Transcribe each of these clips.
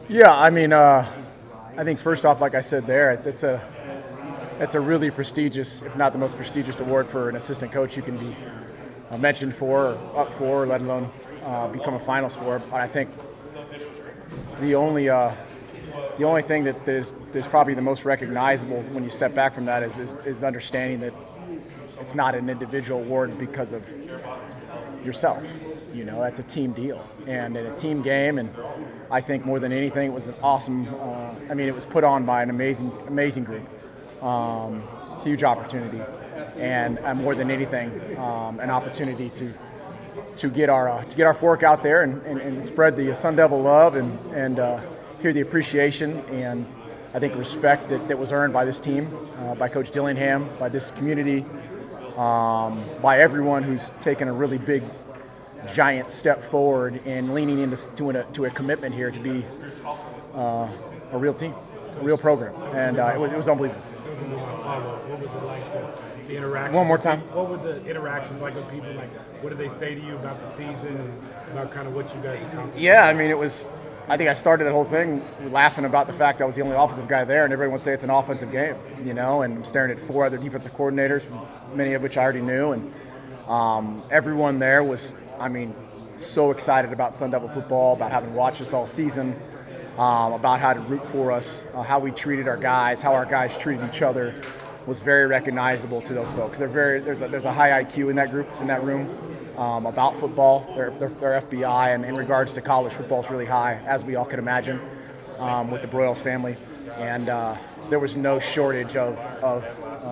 Yeah, I mean, I think first off, like I said there, it's a really prestigious, if not the most prestigious award for an assistant coach you can be mentioned for, or up for, let alone become a finalist for. But I think the only the only thing that is probably the most recognizable when you step back from that is understanding that it's not an individual award because of yourself. You know, that's a team deal and in a team game. And I think more than anything, it was an awesome. I mean, it was put on by an amazing group. Huge opportunity, and more than anything, an opportunity to get our fork out there and spread the Sun Devil love and hear the appreciation and I think respect that was earned by this team, by Coach Dillingham, by this community, by everyone who's taken a really big, giant step forward in leaning into a commitment here to be a real team, a real program, and it was unbelievable. What was it like, the interaction? One more time. What were the interactions like with people? Like, what did they say to you about the season and about kind of what you guys accomplished? Yeah, I mean, I think I started that whole thing laughing about the fact I was the only offensive guy there, and everyone would say it's an offensive game, you know, and I'm staring at 4 other defensive coordinators, many of which I already knew, and everyone there was, I mean, so excited about Sun Devil football, about having watched us all season, about how to root for us, how we treated our guys, how our guys treated each other was very recognizable to those folks. There's a high IQ in that group, in that room, about football. They're FBI, and in regards to college football is really high, as we all can imagine, with the Broyles family. And there was no shortage of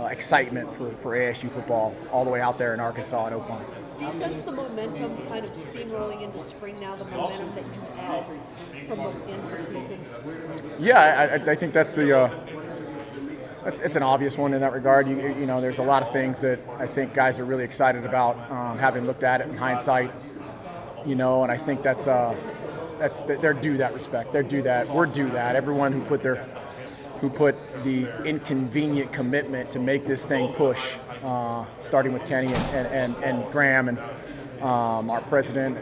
excitement for ASU football all the way out there in Arkansas and Oklahoma. Do you sense the momentum kind of steamrolling into spring now, the momentum that you had from the end of the season? Yeah, I think that's it's an obvious one in that regard. You know, there's a lot of things that I think guys are really excited about, having looked at it in hindsight. You know, and I think they're due that respect. They're due that. We're due that. Everyone who put the inconvenient commitment to make this thing push, starting with Kenny and Graham and our president.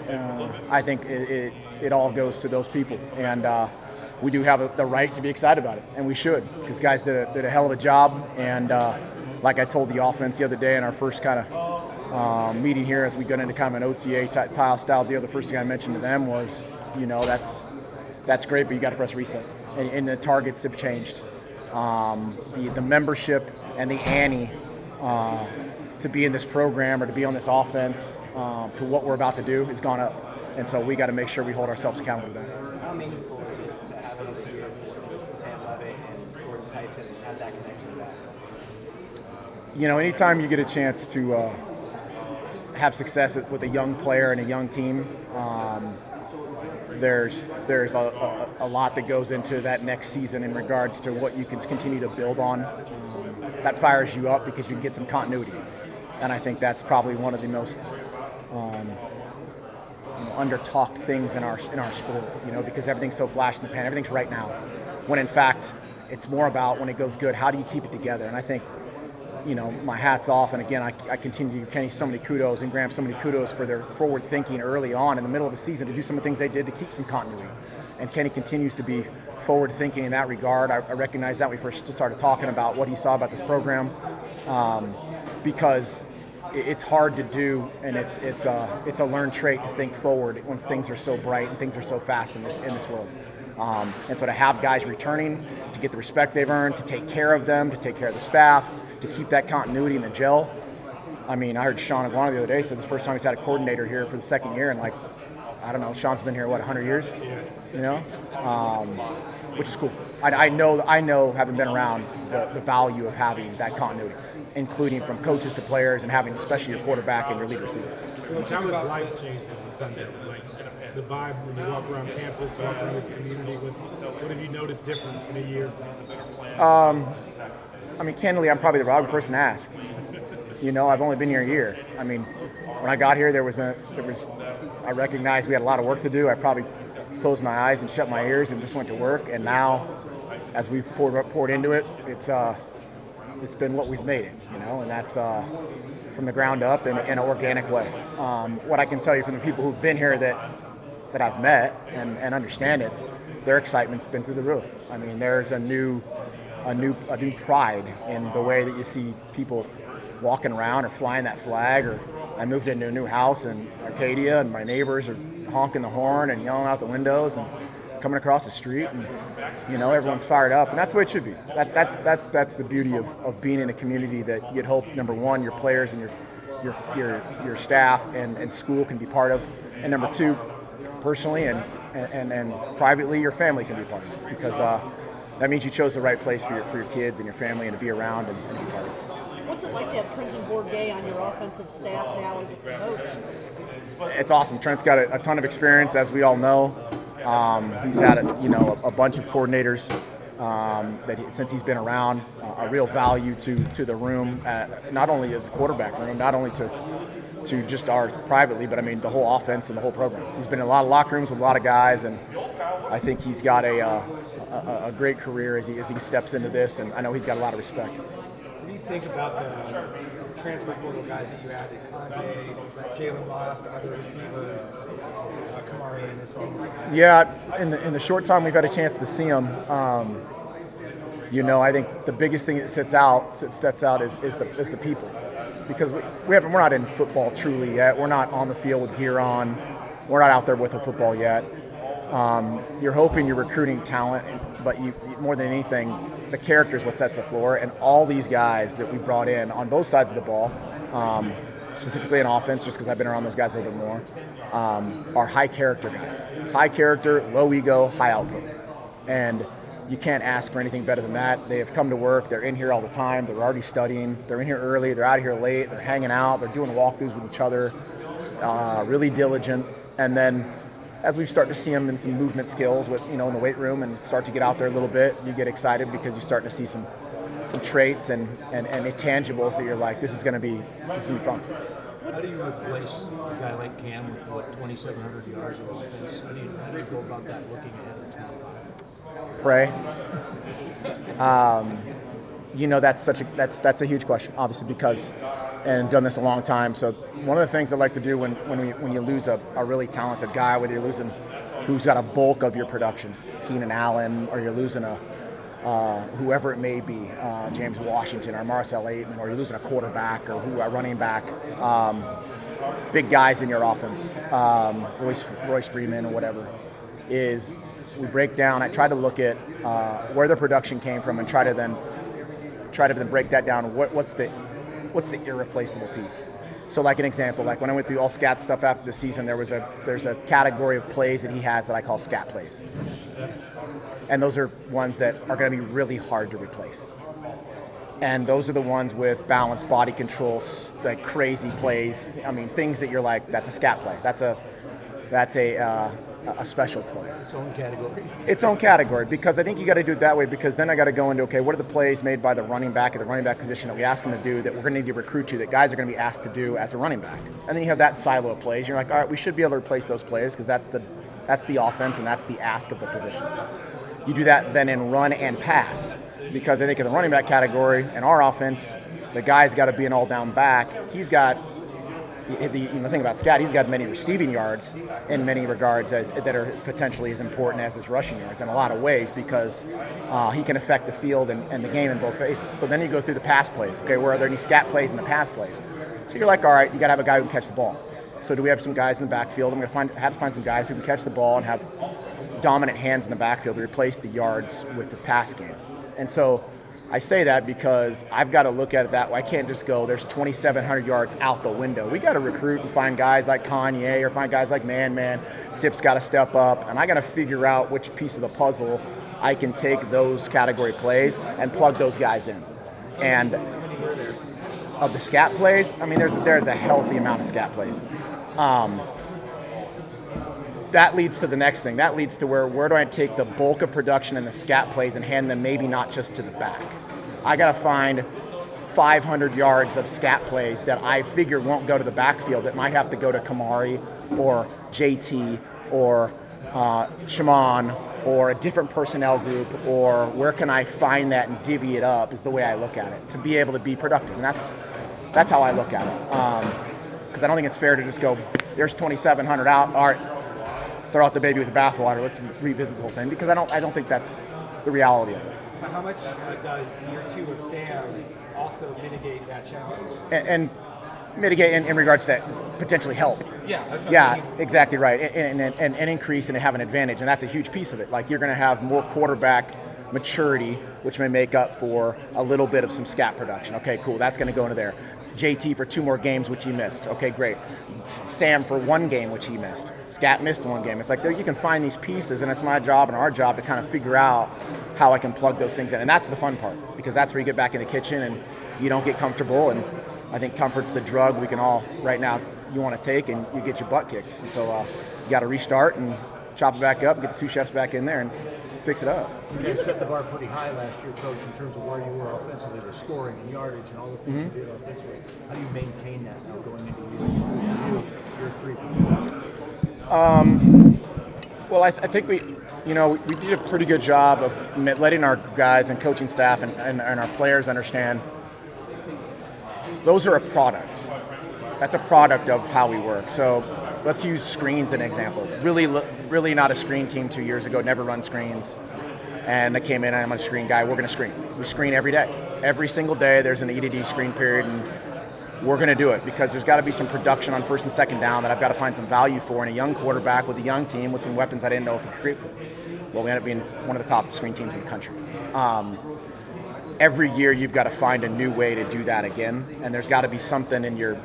I think it all goes to those people, and we do have the right to be excited about it, and we should, because guys did a hell of a job. And like I told the offense the other day in our first kind of meeting here, as we got into kind of an OTA style deal, the first thing I mentioned to them was, you know, that's great, but you got to press reset, and the targets have changed. The membership and the ante to be in this program or to be on this offense, to what we're about to do, has gone up, and so we got to make sure we hold ourselves accountable to that. How meaningful is it to have another year with Sam Levitt and Jordan Tyson and have that connection back? You know, anytime you get a chance to have success with a young player and a young team, there's a lot that goes into that next season in regards to what you can continue to build on. That fires you up because you can get some continuity, and I think that's probably one of the most under-talked things in our sport. You know, because everything's so flash in the pan, everything's right now, when in fact it's more about when it goes good, how do you keep it together? And I think, you know, my hat's off, and again, I continue to give Kenny so many kudos and Graham so many kudos for their forward thinking early on in the middle of the season to do some of the things they did to keep some continuity. And Kenny continues to be forward thinking in that regard. I recognize that when we first started talking about what he saw about this program, because it's hard to do, and it's a learned trait to think forward when things are so bright and things are so fast in this world. And so to have guys returning, to get the respect they've earned, to take care of them, to take care of the staff, to keep that continuity in the gel. I mean, I heard Sean Aguano the other day said this is the first time he's had a coordinator here for the second year, and like, I don't know, Sean's been here, 100 years? You know? Which is cool. I know, having been around, the value of having that continuity, including from coaches to players, and having especially your quarterback and your lead receiver. How has life changed as a Sunday? Like, the vibe when you walk around campus, walk around this community, what have you noticed different in a year? I mean, candidly, I'm probably the wrong person to ask. You know, I've only been here a year. I mean, when I got here, I recognized we had a lot of work to do. I probably closed my eyes and shut my ears and just went to work. And now, as we've poured into it, it's been what we've made it. You know, and that's from the ground up in an organic way. What I can tell you from the people who've been here that I've met and understand it, their excitement's been through the roof. I mean, there's a new pride in the way that you see people walking around or flying that flag. Or I moved into a new house in Arcadia, and my neighbors are honking the horn and yelling out the windows and coming across the street, and everyone's fired up, and that's the way it should be. That's the beauty of being in a community that you'd hope, number one, your players and your staff and school can be part of, and number two, personally and privately, your family can be part of it, because that means you chose the right place for your kids and your family and to be around and be part of it. What's it like to have Trenton Bourget on your offensive staff now as a coach? It's awesome. Trent's got a ton of experience, as we all know. He's had a bunch of coordinators since he's been around. A real value to the room, not only as a quarterback room, not only to just ours privately, but I mean the whole offense and the whole program. He's been in a lot of locker rooms with a lot of guys, and I think he's got a great career as he steps into this, and I know he's got a lot of respect. What do you think about the transfer portal guys that you had at Conde, Jalen Moss, other receivers, Kamari Anderson? Yeah, in the short time we've had a chance to see him, I think the biggest thing that sets out is the people, because we're not in football truly yet. We're not on the field with gear on. We're not out there with a football yet. You're hoping you're recruiting talent, but you more than anything, the character is what sets the floor. And all these guys that we brought in on both sides of the ball, specifically in offense, just because I've been around those guys a little bit more, are high character guys. High character, low ego, high output. And you can't ask for anything better than that. They have come to work. They're in here all the time. They're already studying. They're in here early. They're out of here late. They're hanging out. They're doing walkthroughs with each other. Really diligent. And then as we start to see them in some movement skills with, in the weight room and start to get out there a little bit, you get excited because you're starting to see some traits and intangibles that you're like, this is going to be fun. How do you replace a guy like Cam with 2,700 yards of offense? How do you go about that looking ahead of 25? Pray. That's a huge question, obviously, because and done this a long time. So one of the things I like to do when you lose a really talented guy, whether you're losing who's got a bulk of your production, Keenan Allen, or you're losing whoever it may be, James Washington or Marcel Aitman, or you're losing a quarterback or a running back, big guys in your offense, Royce Freeman or whatever, is we break down. I try to look at where the production came from and try to then break that down. What's the irreplaceable piece? So like an example, like when I went through all scat stuff after the season, there's a category of plays that he has that I call scat plays. And those are ones that are going to be really hard to replace. And those are the ones with balance, body control, like crazy plays. I mean, things that you're like, that's a scat play. That's a special play. Its own category, because I think you got to do it that way, because then I got to go into, okay, what are the plays made by the running back at the running back position that we ask them to do that we're going to need to recruit to, that guys are going to be asked to do as a running back. And then you have that silo of plays. You're like, all right, we should be able to replace those plays because that's the offense and that's the ask of the position. You do that then in run and pass, because I think in the running back category in our offense, the guy's got to be an all-down back. He's got the thing about Scat, he's got many receiving yards in many regards that are potentially as important as his rushing yards in a lot of ways, because he can affect the field and the game in both phases. So then you go through the pass plays. Okay, where are there any scat plays and the pass plays? So you're like, all right, you got to have a guy who can catch the ball. So do we have some guys in the backfield? I'm going to have to find some guys who can catch the ball and have dominant hands in the backfield to replace the yards with the pass game. And so I say that because I've got to look at it that way. I can't just go, there's 2,700 yards out the window. We got to recruit and find guys like Kanye or find guys like Man. Sip's got to step up, and I got to figure out which piece of the puzzle I can take those category plays and plug those guys in. And of the scat plays, I mean, there's a healthy amount of scat plays. That leads to the next thing. That leads to where do I take the bulk of production and the scat plays and hand them maybe not just to the back. I got to find 500 yards of scat plays that I figure won't go to the backfield, that might have to go to Kamari or JT or Shaman or a different personnel group, or where can I find that and divvy it up, is the way I look at it, to be able to be productive. And that's how I look at it. Because I don't think it's fair to just go, there's 2,700 out, all right, throw out the baby with the bathwater. Let's revisit the whole thing, because I don't think that's the reality of it. How much does year 2 of Sam also mitigate that challenge? And mitigate in regards to that, potentially help. Yeah, that's what Yeah, I mean. exactly right. And increase and have an advantage, and that's a huge piece of it. Like, you're going to have more quarterback maturity, which may make up for a little bit of some scat production. Okay, cool. That's going to go into there. JT for 2 more games, which he missed. Okay, great. Sam for 1 game, which he missed. Scat missed 1 game. It's like, there you can find these pieces, and it's my job and our job to kind of figure out how I can plug those things in. And that's the fun part, because that's where you get back in the kitchen and you don't get comfortable. And I think comfort's the drug we can all right now you want to take, and you get your butt kicked. And so you got to restart and chop it back up, get the sous chefs back in there and fix it up. You guys set the bar pretty high last year, Coach, in terms of where you were offensively, the scoring and yardage and all the things you did offensively. How do you maintain that now going into year 3? Well, I think we did a pretty good job of letting our guys and coaching staff and our players understand those are a product. That's a product of how we work. So let's use screens as an example. Really not a screen team 2 years ago, never run screens. And they came in, I'm a screen guy, we're going to screen. We screen every day. Every single day there's an E-to-D screen period, and we're going to do it because there's got to be some production on first and second down that I've got to find some value for in a young quarterback with a young team with some weapons I didn't know if we could create for. Well, we ended up being one of the top screen teams in the country. Every year you've got to find a new way to do that again, and there's got to be something in your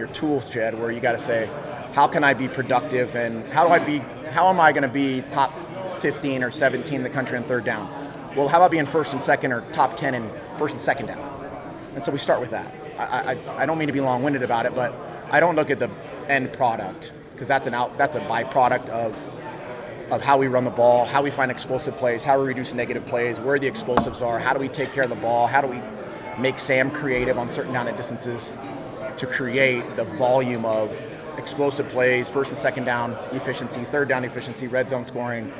tool shed where you got to say, how can I be productive, and how am I going to be top 15 or 17 in the country on third down? Well, how about being first and second or top 10 in first and second down? And so we start with that. I don't mean to be long-winded about it, but I don't look at the end product, because that's a byproduct of how we run the ball, how we find explosive plays, how we reduce negative plays, where the explosives are, how do we take care of the ball, how do we make Sam creative on certain down and distances to create the volume of explosive plays, first and second down efficiency, third down efficiency, red zone scoring,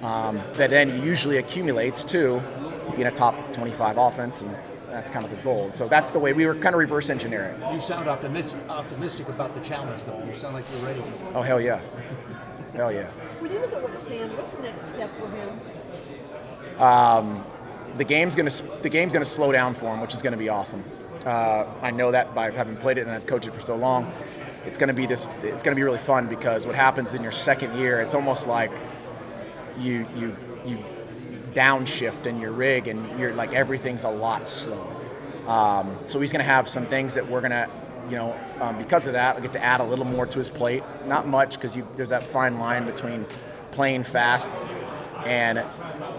that then usually accumulates to being a top 25 offense, and that's kind of the goal. So that's the way we were kind of reverse engineering. You sound optimistic about the challenge, though. You sound like you're ready. Oh, hell yeah. Hell yeah. When you look at what's the next step for him? The game's gonna slow down for him, which is gonna be awesome. I know that by having played it and I've coached it for so long. It's gonna be really fun, because what happens in your second year, it's almost like you downshift in your rig, and you're like, everything's a lot slower. So he's gonna have some things that we're gonna, because of that, I'll get to add a little more to his plate. Not much, because there's that fine line between playing fast and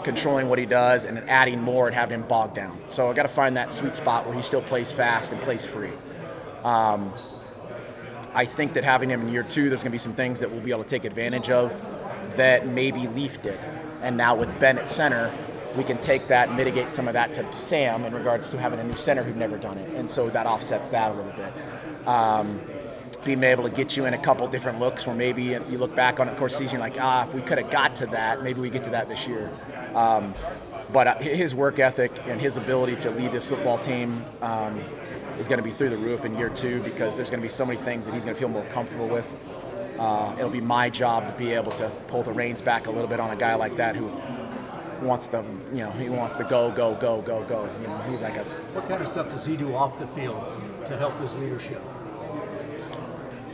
controlling what he does and then adding more and having him bogged down. So I got to find that sweet spot where he still plays fast and plays free. I think that having him in year 2, there's going to be some things that we'll be able to take advantage of that maybe Leaf did. And now with Ben at center, we can take that and mitigate some of that to Sam in regards to having a new center who've never done it. And so that offsets that a little bit. Being able to get you in a couple different looks where maybe you look back on it, of course, season, you're like, if we could have got to that, maybe we get to that this year. But his work ethic and his ability to lead this football team is going to be through the roof in year 2, because there's going to be so many things that he's going to feel more comfortable with. It'll be my job to be able to pull the reins back a little bit on a guy like that who wants to, he wants to go. He's like What kind of stuff does he do off the field to help his leadership?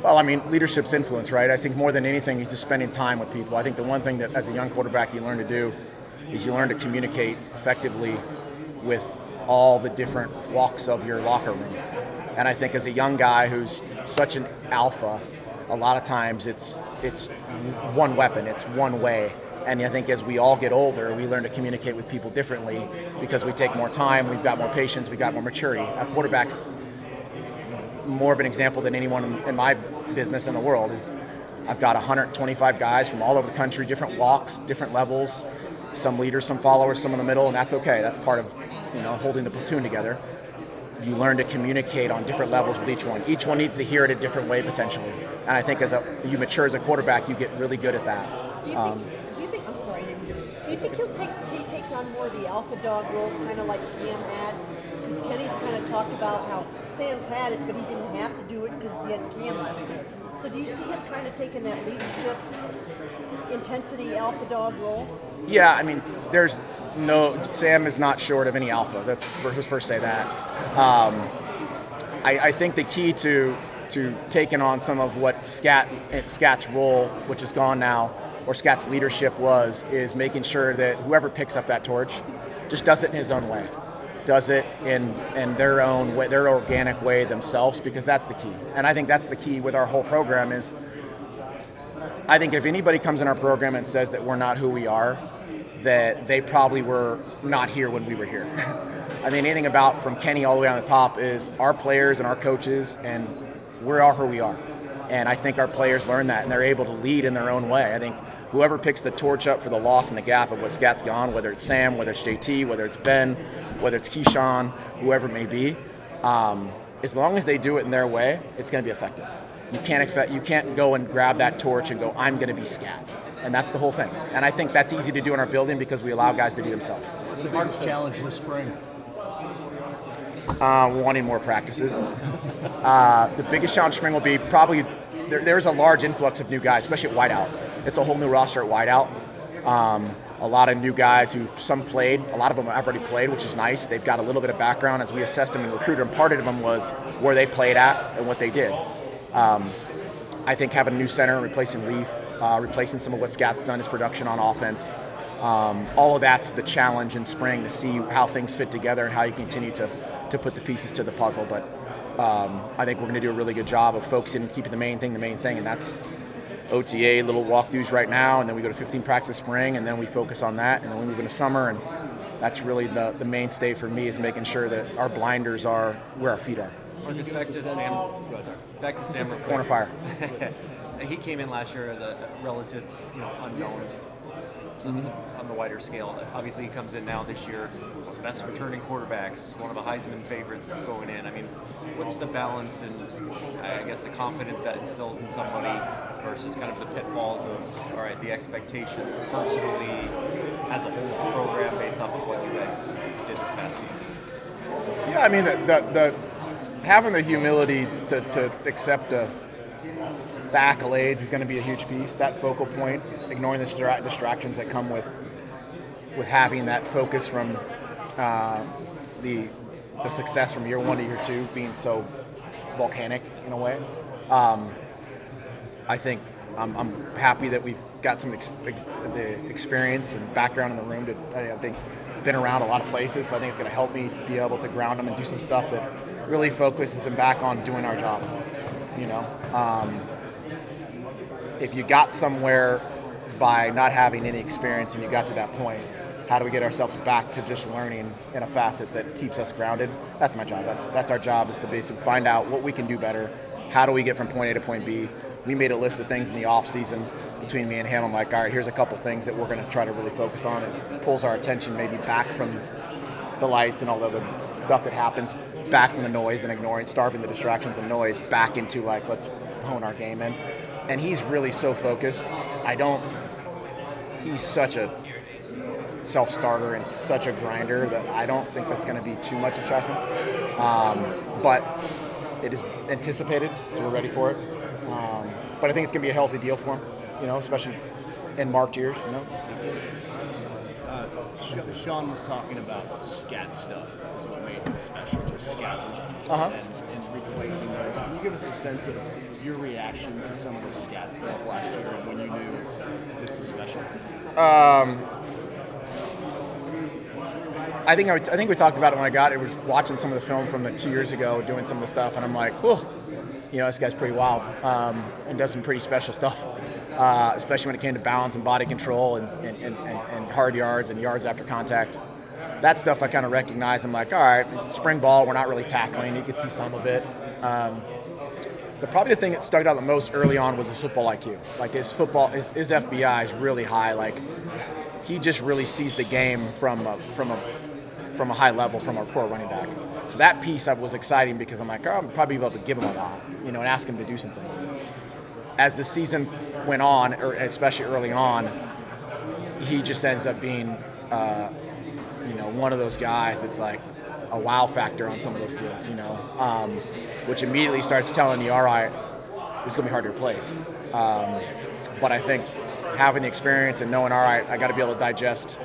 Well, I mean, leadership's influence, right? I think more than anything, he's just spending time with people. I think the one thing that as a young quarterback you learn to do is you learn to communicate effectively with all the different walks of your locker room. And I think as a young guy who's such an alpha, a lot of times it's one weapon, it's one way. And I think as we all get older, we learn to communicate with people differently because we take more time, we've got more patience, we've got more maturity. A quarterback's more of an example than anyone in my business in the world. Is I've got 125 guys from all over the country, different walks, different levels, some leaders, some followers, some in the middle, and that's okay. That's part of holding the platoon together. You learn to communicate on different levels with each one. Each one needs to hear it a different way potentially. And I think as you mature as a quarterback, you get really good at that. Do you think I'm sorry, I didn't mean to Do you think he takes on more of the alpha dog role, kind of like Cam had? Because Kenny's kind of talked about how Sam's had it, but he didn't have to do it because he had Cam last year. So do you see him kind of taking that leadership, intensity alpha dog role? Yeah, I mean, Sam is not short of any alpha. Let's first say that. I think the key to taking on some of what Scat's role, which is gone now, or Scat's leadership is making sure that whoever picks up that torch just does it in his own way. Does it in their own way, their organic way themselves, because that's the key. And I think that's the key with our whole program is, I think if anybody comes in our program and says that we're not who we are, that they probably were not here when we were here. I mean, anything about from Kenny all the way on the top is our players and our coaches, and we are who we are. And I think our players learn that, and they're able to lead in their own way. I think whoever picks the torch up for the loss and the gap of what Scat's gone, whether it's Sam, whether it's JT, whether it's Ben, whether it's Keyshawn, whoever it may be, as long as they do it in their way, it's going to be effective. You can't go and grab that torch and go, I'm going to be Scat. And that's the whole thing. And I think that's easy to do in our building because we allow guys to do themselves. What's the biggest challenge this spring? Wanting more practices. The biggest challenge spring will be probably there's a large influx of new guys, especially at wideout. It's a whole new roster at wideout. A lot of new guys who some played. A lot of them have already played, which is nice. They've got a little bit of background as we assessed them and recruited them. Part of them was where they played at and what they did. I think having a new center, replacing Leaf, replacing some of what Scott's done his production on offense. All of that's the challenge in spring to see how things fit together and how you continue to put the pieces to the puzzle. But I think we're going to do a really good job of focusing and keeping the main thing, and that's OTA, little walkthroughs right now, and then we go to 15 practice spring, and then we focus on that, and then we move into summer, and that's really the mainstay for me is making sure that our blinders are where our feet are. Marcus, back to Sam. Back to Sam real quick. Corner fire. He came in last year as a relative, unknown on the wider scale. Obviously, he comes in now this year, best returning quarterbacks, one of the Heisman favorites going in. I mean, what's the balance and I guess the confidence that instills in somebody versus kind of the pitfalls of, all right, the expectations personally as a whole program based off of what you guys did this past season? Yeah, I mean, the having the humility to accept the accolades is going to be a huge piece. That focal point, ignoring the distractions that come with having that focus from the success from year 1 to year 2 being so volcanic in a way. I think I'm happy that we've got some the experience and background in the room. I think been around a lot of places, so I think it's going to help me be able to ground them and do some stuff that really focuses them back on doing our job. If you got somewhere by not having any experience and you got to that point, how do we get ourselves back to just learning in a facet that keeps us grounded? That's my job. That's our job, is to basically find out what we can do better. How do we get from point A to point B? We made a list of things in the off season between me and him. I'm like, all right, here's a couple things that we're going to try to really focus on. It pulls our attention maybe back from the lights and all the other stuff that happens, back from the noise and starving the distractions and noise, back into like, let's hone our game in. And he's really so focused. He's such a self-starter and such a grinder that I don't think that's going to be too much of stressing. But it is anticipated, so we're ready for it. But I think it's going to be a healthy deal for him, especially in marked years, Sean was talking about scat stuff is what made him special, just scat and replacing those. Can you give us a sense of your reaction to some of the scat stuff last year and when you knew this is special? I think we talked about it when I got it. Was watching some of the film from the 2 years ago, doing some of the stuff, and I'm like, whoa, this guy's pretty wild, and does some pretty special stuff, especially when it came to balance and body control and hard yards and yards after contact. That stuff I kind of recognize. I'm like, all right, it's spring ball, we're not really tackling. You could see some of it. Probably the thing that stuck out the most early on was his football IQ. Like his FBI is really high. Like he just really sees the game from a high level for a running back. So that piece was exciting because I'm like, I'm probably able to give him a lot, and ask him to do some things. As the season went on, or especially early on, he just ends up being, one of those guys that's like a wow factor on some of those deals, which immediately starts telling you, all right, this is going to be hard to replace. But I think having the experience and knowing, all right, I got to be able to digest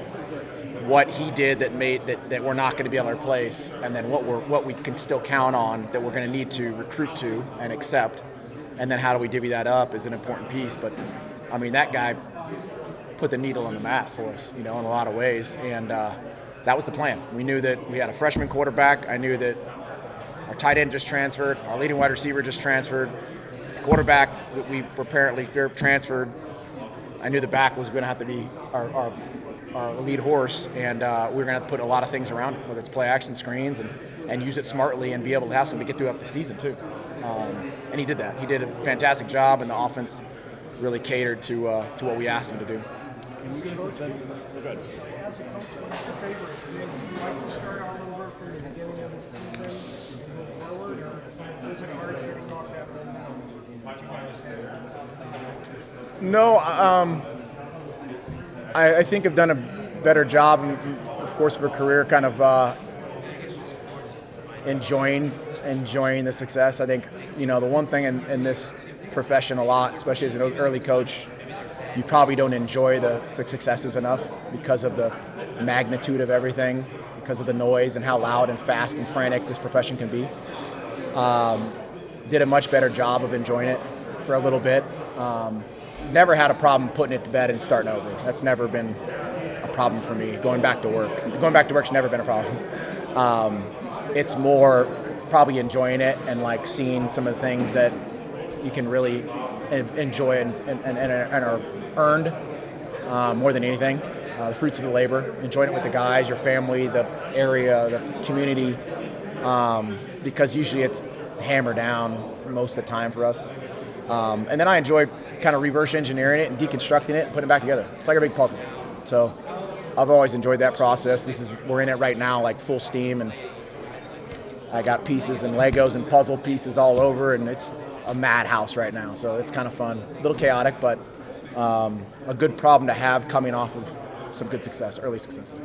what he did that we're not going to be able to replace, and then what we can still count on that we're going to need to recruit to and accept, and then how do we divvy that up is an important piece. But I mean, that guy put the needle on the map for us, in a lot of ways, and that was the plan. We knew that we had a freshman quarterback. I knew that our tight end just transferred, our leading wide receiver just transferred, the quarterback that we were apparently transferred. I knew the back was going to have to be our lead horse, and we were going to have to put a lot of things around it, whether it's play action screens and use it smartly and be able to have something to get throughout the season too. And he did that. He did a fantastic job, and the offense really catered to what we asked him to do. Can you give us a sense of good? As a coach, what's your favorite? Do you like to start all over from the beginning of the season to go forward, or is it hard getting off that run? No, I think I've done a better job, of course, of a career kind of enjoying the success. I think, the one thing in this profession a lot, especially as an early coach, you probably don't enjoy the successes enough because of the magnitude of everything, because of the noise and how loud and fast and frantic this profession can be. Did a much better job of enjoying it for a little bit. Never had a problem putting it to bed and starting over. That's never been a problem for me. Going back to work's never been a problem. It's more probably enjoying it and like seeing some of the things that you can really enjoy and are earned more than anything. The fruits of the labor, enjoying it with the guys, your family, the area, the community, because usually it's hammered down most of the time for us. And then I enjoy kind of reverse engineering it and deconstructing it and putting it back together. It's like a big puzzle. So I've always enjoyed that process. We're in it right now, like full steam, and I got pieces and Legos and puzzle pieces all over, and it's a madhouse right now. So it's kind of fun, a little chaotic, but a good problem to have coming off of some good success, early success.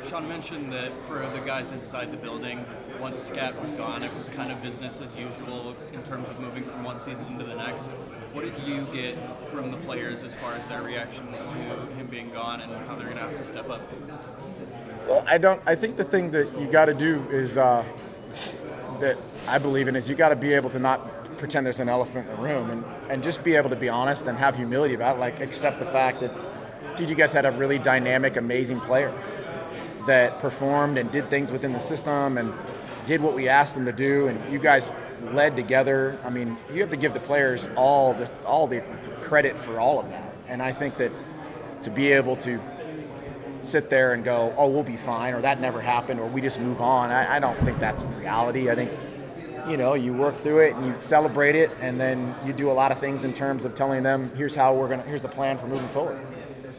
Sean mentioned that for the guys inside the building, once Scat was gone, it was kind of business as usual in terms of moving from one season to the next. What did you get from the players as far as their reaction to him being gone and how they're going to have to step up? Well, I think the thing that you got to do is that I believe in is you got to be able to not pretend there's an elephant in the room and just be able to be honest and have humility about it, like accept the fact that, dude, you guys had a really dynamic, amazing player that performed and did things within the system and did what we asked them to do, and you guys led together. I mean, you have to give the players all the credit for all of that. And I think that to be able to sit there and go, oh, we'll be fine, or that never happened, or we just move on, I don't think that's reality. I think, you work through it and you celebrate it, and then you do a lot of things in terms of telling them, here's the plan for moving forward.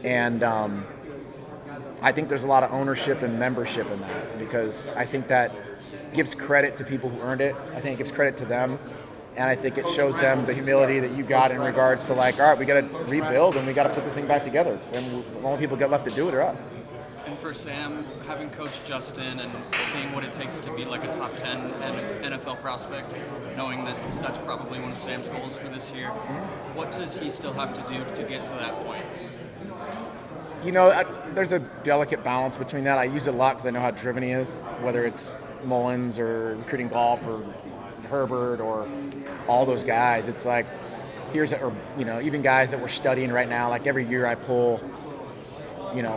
And I think there's a lot of ownership and membership in that, because I think that gives credit to people who earned it. I think it gives credit to them, and I think it shows them the humility that you got in regards to like, all right, we got to rebuild and we got to put this thing back together, and the only people got left to do it are us. And for Sam, having coached Justin and seeing what it takes to be like a top 10 NFL prospect, knowing that that's probably one of Sam's goals for this year, what does he still have to do to get to that point? There's a delicate balance between that. I use it a lot because I know how driven he is, whether it's Mullins or recruiting golf or Herbert or all those guys. It's like, even guys that we're studying right now, like every year I pull,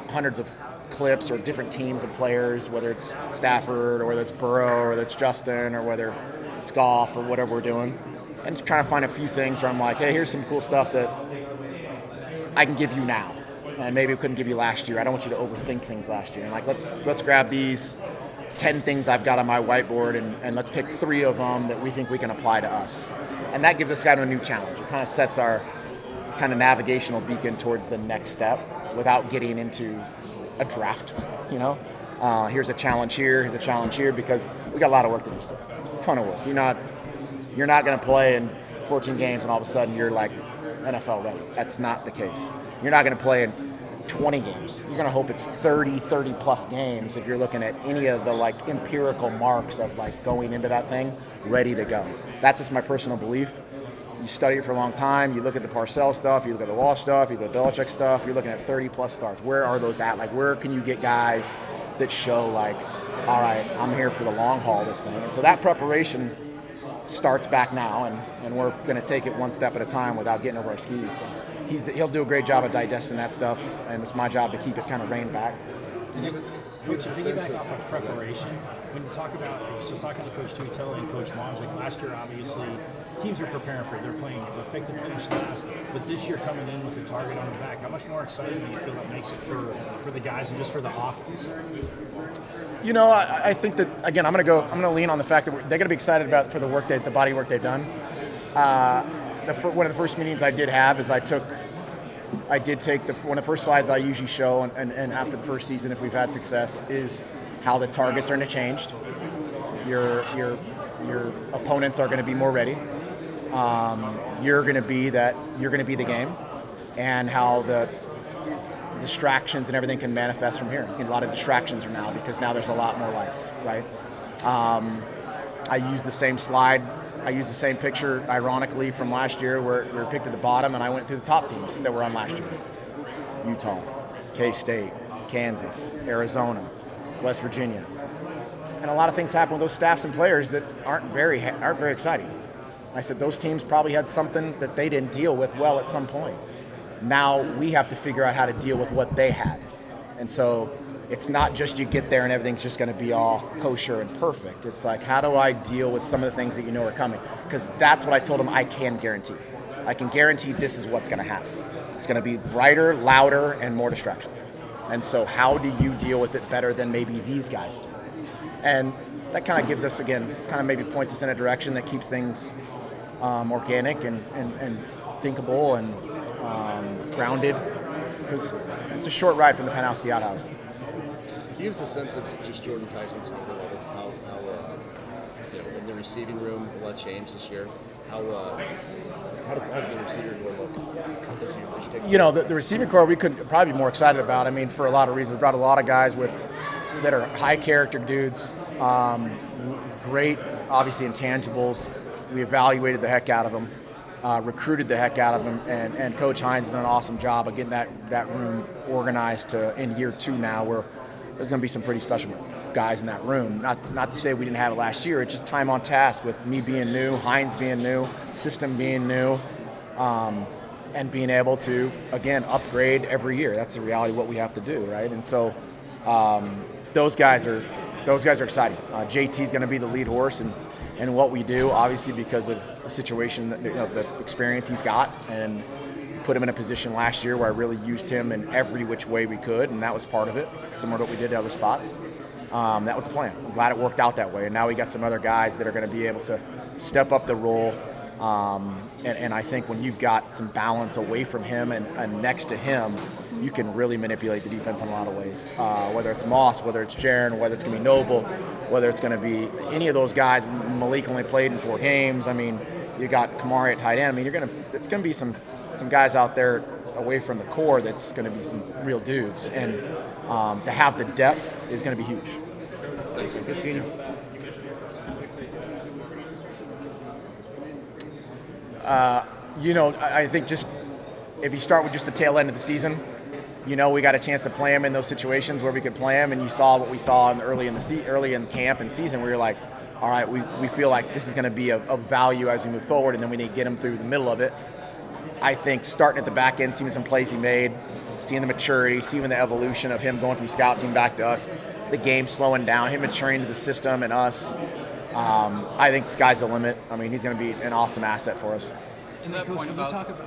hundreds of clips or different teams of players, whether it's Stafford or whether it's Burrow or whether it's Justin or whether it's golf or whatever we're doing, and just trying to find a few things where I'm like, hey, here's some cool stuff that I can give you now, and maybe we couldn't give you last year. I don't want you to overthink things last year. And like, let's grab these 10 things I've got on my whiteboard and let's pick 3 of them that we think we can apply to us. And that gives us kind of a new challenge. It kind of sets our kind of navigational beacon towards the next step without getting into a draft, here's a challenge here, because we got a lot of work to do still. A ton of work. You're not going to play in 14 games and all of a sudden you're like NFL ready. That's not the case. You're not going to play in 20 games. You're going to hope it's 30 plus games if you're looking at any of the like empirical marks of like going into that thing ready to go. That's just my personal belief. You study it for a long time. You look at the Parcells stuff. You look at the Walsh stuff. You look at the Belichick stuff. You're looking at 30 plus starts. Where are those at? Like, where can you get guys that show like, all right, I'm here for the long haul, this thing. And so that preparation starts back now, and we're going to take it one step at a time without getting over our skis. So he'll do a great job of digesting that stuff, and it's my job to keep it kind of reined back. Coach, to piggyback off of preparation, when you talk about, so talking to Coach Tuitella and Coach Mons, like last year, obviously, teams are preparing for it. They're picked to finish last, but this year coming in with the target on the back, how much more exciting do you feel that makes it for the guys and just for the offense? You know, I think that, again, I'm going to lean on the fact that they're going to be excited about for the body work they've done. One of the first meetings I did have is I did take one of the first slides I usually show, and after the first season, if we've had success, is how the targets are going to change. Your opponents are going to be more ready. You're going to be the game, and how the distractions and everything can manifest from here. A lot of distractions are now because now there's a lot more lights, right? I use the same slide. I used the same picture, ironically, from last year where we were picked at the bottom, and I went through the top teams that were on last year. Utah, K-State, Kansas, Arizona, West Virginia. And a lot of things happen with those staffs and players that aren't very exciting. I said those teams probably had something that they didn't deal with well at some point. Now we have to figure out how to deal with what they had. And so it's not just you get there and everything's just going to be all kosher and perfect. It's like, how do I deal with some of the things that you know are coming? Because that's what I told them I can guarantee. I can guarantee this is what's going to happen. It's going to be brighter, louder, and more distractions. And so how do you deal with it better than maybe these guys do? And that kind of gives us, again, kind of maybe points us in a direction that keeps things organic and thinkable and grounded, because it's a short ride from the penthouse to the outhouse. Can you give us a sense of just Jordan Tyson's comfort level? How in the receiving room, will that change this year? How's the receiving core look this year? You know, the receiving core we could probably be more excited about. I mean, for a lot of reasons. We brought a lot of guys that are high character dudes, great, obviously, intangibles. We evaluated the heck out of them. Recruited the heck out of them, and Coach Hines has done an awesome job of getting that room organized to in year 2 now, where there's going to be some pretty special guys in that room. Not to say we didn't have it last year. It's just time on task with me being new, Hines being new, system being new, and being able to, again, upgrade every year. That's the reality of what we have to do, right? And so those guys are exciting. JT's going to be the lead horse and what we do, obviously, because of the situation, the experience he's got, and put him in a position last year where I really used him in every which way we could, and that was part of it, similar to what we did at other spots. That was the plan. I'm glad it worked out that way, and now we got some other guys that are going to be able to step up the role, and I think when you've got some balance away from him and next to him, you can really manipulate the defense in a lot of ways. Whether it's Moss, whether it's Jaron, whether it's going to be Noble, whether it's going to be any of those guys. Malik only played in 4 games. I mean, you got Kamari at tight end. I mean, it's going to be some guys out there away from the core that's going to be some real dudes. And to have the depth is going to be huge. Thanks, man. Good seeing you. I think just if you start with just the tail end of the season, we got a chance to play them in those situations where we could play them, and you saw what we saw early in camp and season, where you're like, all right, we feel like this is going to be of value as we move forward, and then we need to get them through the middle of it. I think starting at the back end, seeing some plays he made, seeing the maturity, seeing the evolution of him going from scout team back to us, the game slowing down, him maturing to the system and us. I think the sky's the limit. I mean, he's going to be an awesome asset for us. To that point when you talk about